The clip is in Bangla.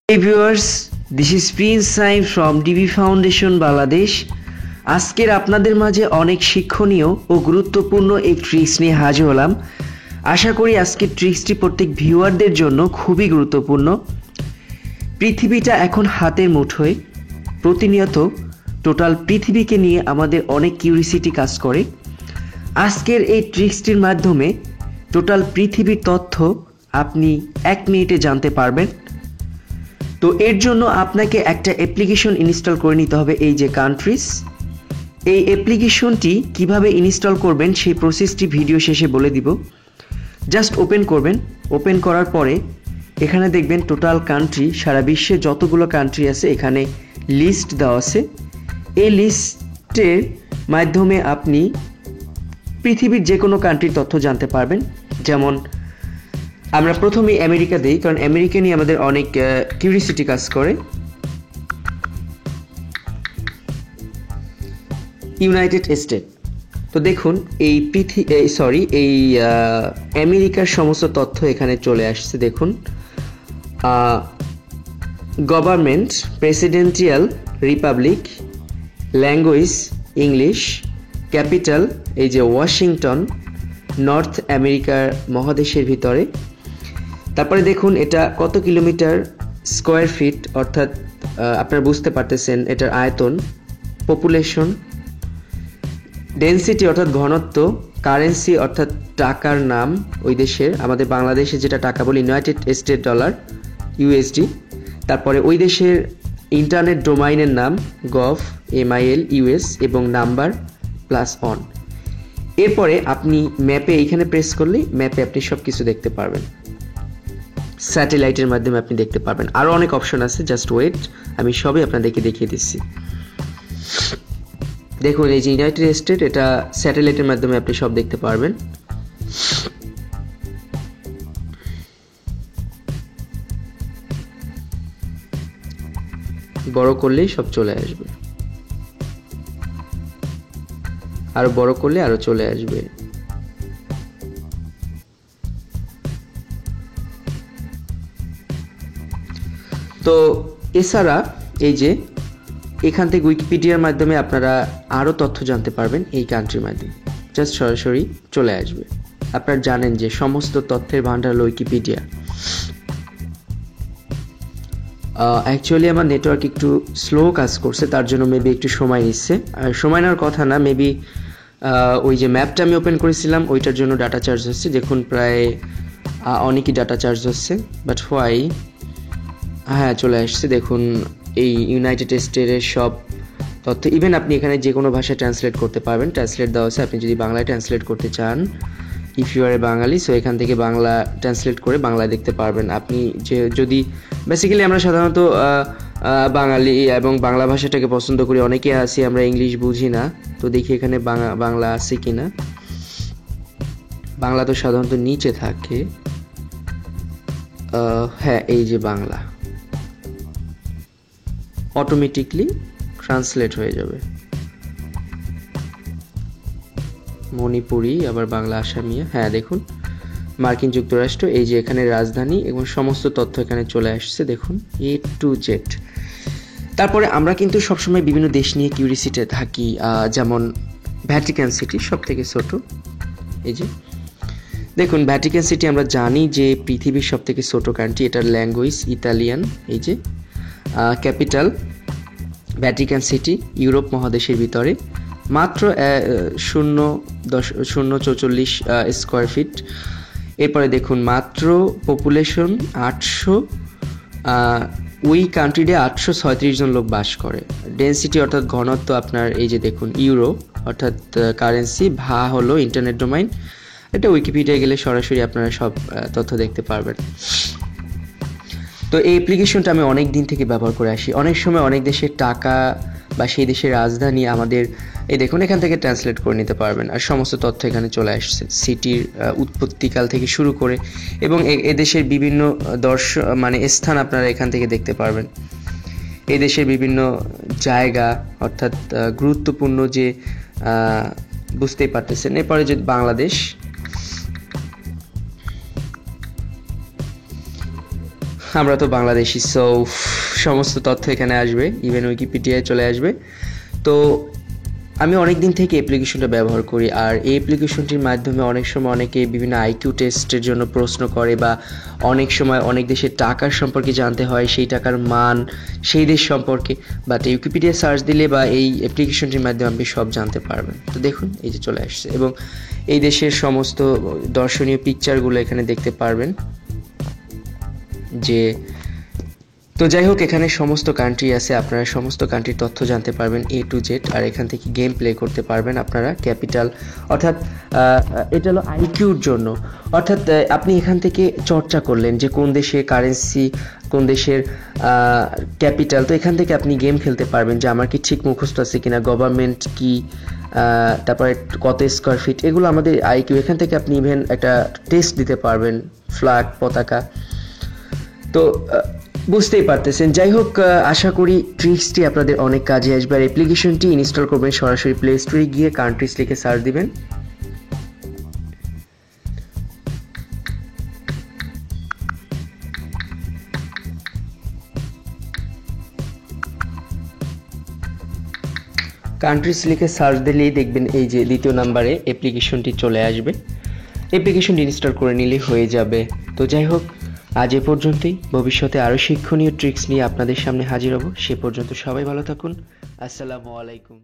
Hey viewers, this is Prince Saim from DB Foundation Bangladesh. আজকের আপনাদের মাঝে অনেক শিক্ষণীয় ও গুরুত্বপূর্ণ এই ট্রিক্স নিয়ে হাজির হলাম। আশা করি আজকের ট্রিক্সটি প্রত্যেক ভিউয়ারদের জন্য খুবই গুরুত্বপূর্ণ। পৃথিবীটা এখন হাতের মুঠোয়। প্রতিনিয়ত টোটাল পৃথিবীকে নিয়ে আমাদের অনেক কিউরিসিটি কাজ করে। আজকের এই ট্রিক্সটির মাধ্যমে টোটাল পৃথিবীর তথ্য আপনি 1 মিনিটে জানতে পারবেন। তো এর জন্য আপনাকে একটা অ্যাপ্লিকেশন ইনস্টল করে নিতে হবে, এই যে কান্ট্রিজ। এই অ্যাপ্লিকেশনটি কিভাবে ইনস্টল করবেন সেই প্রসেসটি ভিডিও শেষে বলে দিব। জাস্ট ওপেন করবেন। ওপেন করার পরে এখানে দেখবেন টোটাল কান্ট্রি, সারা বিশ্বে যতগুলো কান্ট্রি আছে এখানে লিস্ট দেওয়া আছে। এই লিস্টের মাধ্যমে আপনি পৃথিবীর যে কোনো কান্ট্রির তথ্য জানতে পারবেন। যেমন আমরা প্রথমেই আমেরিকা দিই, কারণ আমেরিকা নিয়ে আমাদের অনেক কিউরিসিটি কাজ করে। United state. তো দেখুন এই আমেরিকার সমস্ত তথ্য এখানে চলে আসছে। দেখুন government, presidential republic, language English, capital এই যে ওয়াশিংটন, নর্থ আমেরিকার মহাদেশের ভিতরে। তারপরে দেখুন এটা কত কিলোমিটার স্কোয়ার ফিট, অর্থাৎ আপনারা বুঝতে পারতেছেন এটার আয়তন, পপুলেশন, ডেনসিটি অর্থাৎ ঘনত্ব, কারেন্সি অর্থাৎ টাকার নাম ওই দেশের, আমাদের বাংলাদেশে যেটা টাকা বলি ইউনাইটেড স্টেট ডলার ইউএসডি। তারপরে ওই দেশের ইন্টারনেট ডোমাইনের নাম গভ MIL US এবং নাম্বার +1। এরপরে আপনি ম্যাপে এইখানে প্রেস করলেই ম্যাপে আপনি সব কিছু দেখতে পারবেন। স্যাটেলাইটের মাধ্যমে আপনি দেখতে পারবেন। আরও অনেক অপশন আছে, জাস্ট ওয়েট, আমি সবই আপনাদেরকে দেখিয়ে দিচ্ছি। দেখুন এই যে ইউনাইটেড স্টেট, এটা স্যাটেলাইটের মাধ্যমে আপনি সব দেখতে পারবেন। বড় করলেই সব চলে আসবে, আরো বড় করলে আরো চলে আসবে। তো এছাড়া এই যে এখান থেকে উইকিপিডিয়ার মাধ্যমে আপনারা আরো তথ্য জানতে পারবেন। এই কান্ট্রির মাধ্যমে জাস্ট সরাসরি চলে আসবে। আপনারা জানেন যে সমস্ত তথ্যের ভান্ডার হলো উইকিপিডিয়া। অ্যাকচুয়ালি আমার নেটওয়ার্ক একটু স্লো কাজ করছে, তার জন্য মেবি একটু সময় নিচ্ছে। আর সময় নেওয়ার কথা না, মেবি ওই যে ম্যাপটা আমি ওপেন করেছিলাম ওইটার জন্য ডাটা চার্জ হচ্ছে। দেখুন প্রায় অনেকই ডাটা চার্জ হচ্ছে, বাট হোয়াই, হ্যাঁ চলে আসছে। দেখুন এই ইউনাইটেড স্টেটের সব তথ্য, ইভেন আপনি এখানে যে কোনো ভাষায় ট্রান্সলেট করতে পারবেন। ট্রান্সলেট দেওয়া আছে, আপনি যদি বাংলায় ট্রান্সলেট করতে চান, if you are a Bengali, so এখান থেকে বাংলা ট্রান্সলেট করে বাংলায় দেখতে পারবেন। আপনি যে যদি বেসিক্যালি আমরা সাধারণত বাঙালি এবং বাংলা ভাষাটাকে পছন্দ করি, অনেকে আছি আমরা ইংলিশ বুঝি না, তো দেখি এখানে বাংলা আছে কিনা। বাংলা তো সাধারণত নিচে থাকে, হ্যাঁ এই যে বাংলা অটোমেটিকলি ট্রান্সলেট হয়ে যাবে। মণিপুরি, আবার বাংলা আসামিয়া, হ্যাঁ দেখুন মার্কিন যুক্তরাষ্ট্র, এই যে এখানে রাজধানী এবং সমস্ত তথ্য এখানে চলে আসছে। দেখুন A to Z। তারপরে আমরা কিন্তু সবসময় বিভিন্ন দেশ নিয়ে কিউরিসিটি থাকি, যেমন ভ্যাটিকান সিটি সব থেকে ছোট। এই যে দেখুন ভ্যাটিকান সিটি আমরা জানি যে পৃথিবীর সব থেকে ছোট কান্ট্রি, এটার ল্যাঙ্গুয়েজ ইতালিয়ান। এই যে ক্যাপিটাল ভ্যাটিকান সিটি, ইউরোপ মহাদেশের ভিতরে, মাত্র 0.044 স্কোয়ার ফিট। এরপরে দেখুন মাত্র পপুলেশন 800, ওই কান্ট্রিতে 836 জন লোক বাস করে। ডেনসিটি অর্থাৎ ঘনত্ব আপনার এই যে দেখুন ইউরো অর্থাৎ কারেন্সি, ভা হলো ইন্টারনেট ডোমাইন। এটা উইকিপিডিয়া গেলে সরাসরি আপনারা সব তথ্য দেখতে পারবেন। তো এই অ্যাপ্লিকেশনটা আমি অনেক দিন থেকে ব্যবহার করে আসি। অনেক সময় অনেক দেশের টাকা বা সেই দেশের রাজধানী আমাদের এই দেখুন এখান থেকে ট্রান্সলেট করে নিতে পারবেন, আর সমস্ত তথ্য এখানে চলে আসছে, সিটির উৎপত্তিকাল থেকে শুরু করে, এবং এদেশের বিভিন্ন স্থান আপনারা এখান থেকে দেখতে পারবেন। এই দেশের বিভিন্ন জায়গা অর্থাৎ গুরুত্বপূর্ণ যে বুঝতেই পারতেছেন। এরপরে যে বাংলাদেশ, আমরা তো বাংলাদেশি, সো সমস্ত তথ্য এখানে আসবে, ইভেন উইকিপিডিয়ায় চলে আসবে। তো আমি অনেক দিন থেকে অ্যাপ্লিকেশনটা ব্যবহার করি, আর এই অ্যাপ্লিকেশনটির মাধ্যমে অনেক সময় অনেকে বিভিন্ন আইকিউ টেস্টের জন্য প্রশ্ন করে, বা অনেক সময় অনেক দেশের টাকার সম্পর্কে জানতে হয়, সেই টাকার মান, সেই দেশ সম্পর্কে। বাট উইকিপিডিয়া সার্চ দিলে বা এই অ্যাপ্লিকেশনটির মাধ্যমে আপনি সব জানতে পারবেন। তো দেখুন, এই যে চলে আসছে, এবং এই দেশের সমস্ত দর্শনীয় পিকচারগুলো এখানে দেখতে পারবেন। যে তো যাই হোক, এখানে সমস্ত কান্ট্রি আছে, আপনারা সমস্ত কান্ট্রির তথ্য জানতে পারবেন A to Z, আর এখান থেকে গেম প্লে করতে পারবেন আপনারা ক্যাপিটাল, অর্থাৎ এটা হলো আইকিউর জন্য। অর্থাৎ আপনি এখান থেকে চর্চা করলেন যে কোন দেশে কারেন্সি, কোন দেশের ক্যাপিটাল, তো এখান থেকে আপনি গেম খেলতে পারবেন যে আমার কি ঠিক মুখস্থ আছে কিনা, গভর্নমেন্ট কি, তারপরে কত স্কোয়ার ফিট, এগুলো আমাদের আইকিউ। এখান থেকে আপনি ইভেন একটা টেস্ট দিতে পারবেন, ফ্ল্যাগ, পতাকা। তো বুঝতেই পারতেছেন। যাই হোক, আশা করি ট্রিক্সটি আপনাদের অনেক কাজে আসবে। আর অ্যাপ্লিকেশনটি ইনস্টল করবেন, সরাসরি প্লে স্টোরে গিয়ে কান্ট্রিজ লিখে সার্চ দিবেন। কান্ট্রিজ লিখে সার্চ দিলেই দেখবেন এই যে দ্বিতীয় নাম্বারে অ্যাপ্লিকেশনটি চলে আসবে। অ্যাপ্লিকেশনটি ইনস্টল করে নিলেই হয়ে যাবে। তো যাই হোক, আজ এ পর্যন্তই। ভবিষ্যতে আরও শিক্ষণীয় ট্রিক্স নিয়ে আপনাদের সামনে হাজির হব। সে পর্যন্ত সবাই ভালো থাকুন। আসসালামু আলাইকুম।